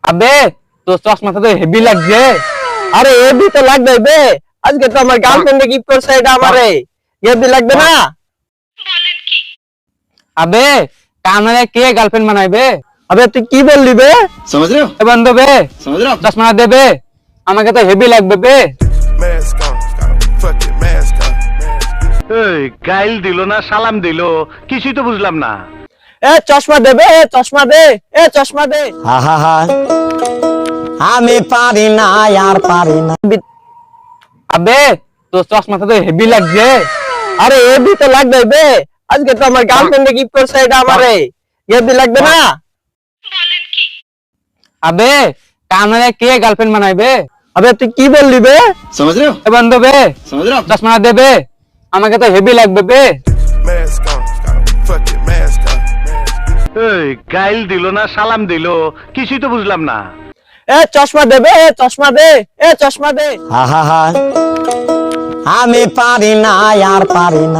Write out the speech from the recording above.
আবে তো চশমাটা তো হেভি লাগছে। আরে হেভি তো লাগবে বে, আজকে তো আমার গার্লফ্রেন্ডে গিফট করছে এটা আমারে, হেভি লাগবে না? আবে কামরে কে গার্লফ্রেন্ড বানাইবে? আবে তুই কি বললি বে? समझ रहे हो এ বন্ধু বে समझ रहे हो চশমাটা দেবে, আমাকে তো হেভি লাগবে বে। Mask on, fucking mask on. এই গাইল দিল না সালাম দিল, কিছুই তো বুঝলাম না। এ চশমা দেবে, চশমা দে, এ চশমা দে। আমি পারি না আর পারি না। আবে তো চশমাটা তো হেভি লাগছে। আরে হেভি তো লাগবে বে, আজকে তো আমার গার্লফ্রেন্ডে গিফট করছে এটা আমারে, হেভি লাগবে না? আবে কামরে কে গার্লফ্রেন্ড বানাইবে? আবে তুই কি বললি বে? समझ रहे हो এ বন্ধু বে समझ रहे हो চশমাটা দেবে, আমাকে তো হেভি লাগবে বে। Mask on, fucking mask on. এই গাইল দিল না সালাম দিল, কিছুই তো বুঝলাম না। এ চশমা দেবে, এ চশমা দে, এ চশমা দে। আমি পারি না আর পারি না।